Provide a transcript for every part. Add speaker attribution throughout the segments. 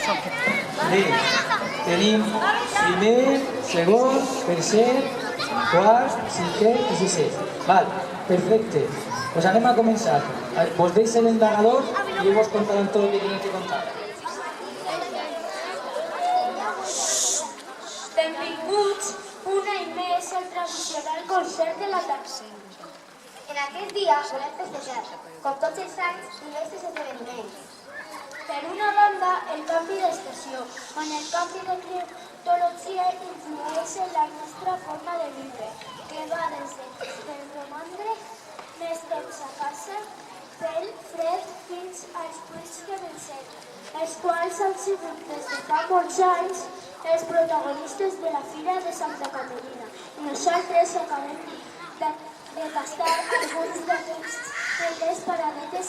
Speaker 1: Bé, tenim primer, segon, tercer, quart, cinquè i sisè. Val, perfecte. Pues anem a començar. Vos deixo l'endagador i ell vos contaran tot el que tenen que contar.
Speaker 2: Benvinguts un any més al tradicional concert de la tarda.
Speaker 3: En aquest dia volem festejar, com tots els anys, diversos esdeveniments.
Speaker 2: Per una banda, el canvi d'estació, on el canvi de climatologia influeix en la nostra forma de viure, que va des del romandre més temps a casa, pel fred fins als cuits que vencem, els quals han sigut des de fa molts anys els protagonistes de la Fira de Santa Caterina. I nosaltres acabem de tastar alguns d'aquestes paradetes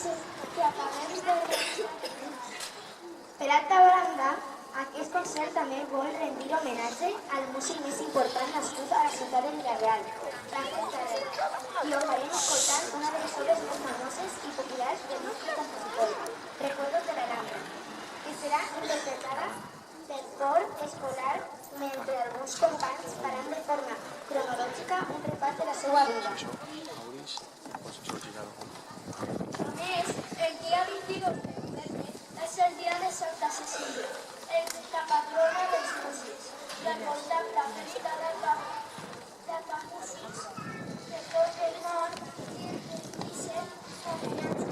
Speaker 2: que acabem de realitzar.
Speaker 3: Per altra banda, aquest concert també vol rendir homenatge al músic més important nascut a la ciutat de Vila-real, Francesc Ferrer, i ho farem escoltant una de les obres més famoses i populars del nostre compositor, Recuerdos de la Alhambra, que serà interpretada per cor escolar mentre alguns companys faran de forma cronològica un repàs de la seva vida.
Speaker 2: A més, el dia 22 de novembre és el dia de Santa Cecília, la patrona dels músics, i al voltant la festa de músics de tot el món i ser homenatge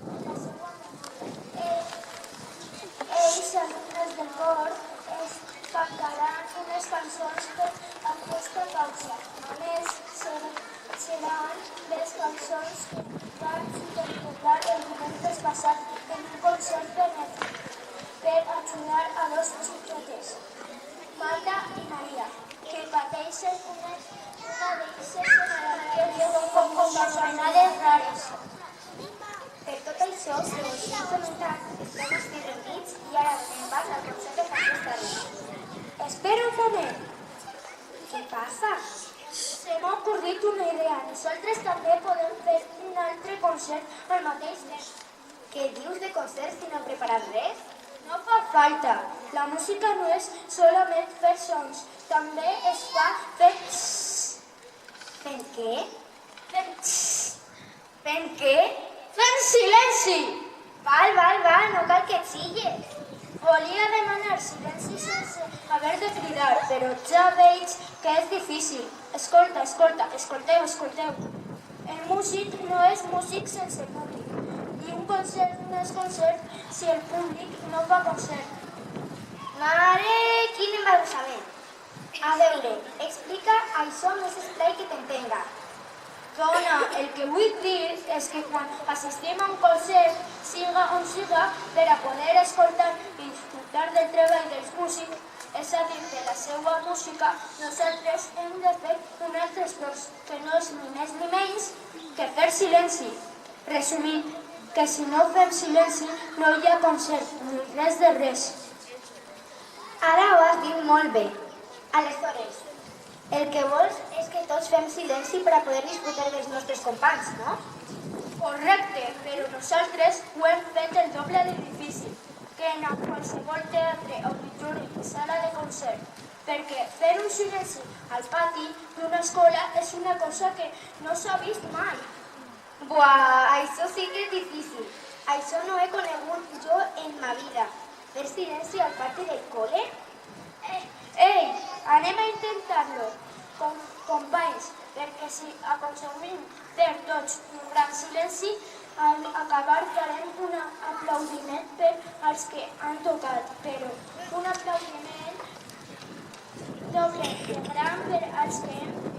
Speaker 2: a la seva memòria. Ells, alumnes del cor, es cantaran unes cançons per aquesta causa. A més, seran les cançons que van interpretar el divendres passat en un concert benèfic per ajudar a dos xicotes, Marta i Maria, que pateixen una d'elles malalties com enfermedades rares.
Speaker 3: Per tot això, que us hem comentat, estem aquí reunits i ara donem pas al concert de Francesc Ferrer.
Speaker 2: Espera un moment.
Speaker 3: Què passa?
Speaker 2: Se m'ha ocorrit una idea. Nosaltres també podem fer un altre concert al mateix temps.
Speaker 3: Què dius de concert si no hem preparat res?
Speaker 2: No fa falta. La música no és solament fer sons, també es fa fer
Speaker 3: Fent què?
Speaker 2: Fent què? Fent silenci!
Speaker 3: Val, no cal que xilles.
Speaker 2: Volia demanar silenci sense haver de cridar, però ja veig que és difícil. Escolta, escolteu. El músic no és músic sense públic, i un concert no és concert si el públic no fa concert.
Speaker 3: Mare, quin embarrassament. A veure, explica això més esplai que t'entenga.
Speaker 2: Dona, el que vull dir és que quan assistim a un concert, siga on siga, per a poder escoltar i disfrutar del treball dels músics, és a dir, de la seva música, nosaltres hem de fer un altre esforç, que no és ni més ni menys que fer silenci. Resumint, que si no fem silenci no hi ha concert, ni res de res.
Speaker 3: Ara ho has dit molt bé. Aleshores, el que vols és que tots fem silenci per a poder disfrutar dels nostres companys, no?
Speaker 2: Correcte, però nosaltres ho hem fet el doble de difícil que en qualsevol teatre, auditori i sala de concert, perquè fer un silenci al pati d'una escola és una cosa que no s'ha vist mai.
Speaker 3: Buah, això sí que és difícil. Això no he conegut jo en ma vida. Fer silenci al pati del col·le?
Speaker 2: Ei, anem a intentar-lo, companys, perquè si aconseguim fer tots un gran silenci, al acabar farem un aplaudiment per als que han tocat, però un aplaudiment doble de gran per als que hem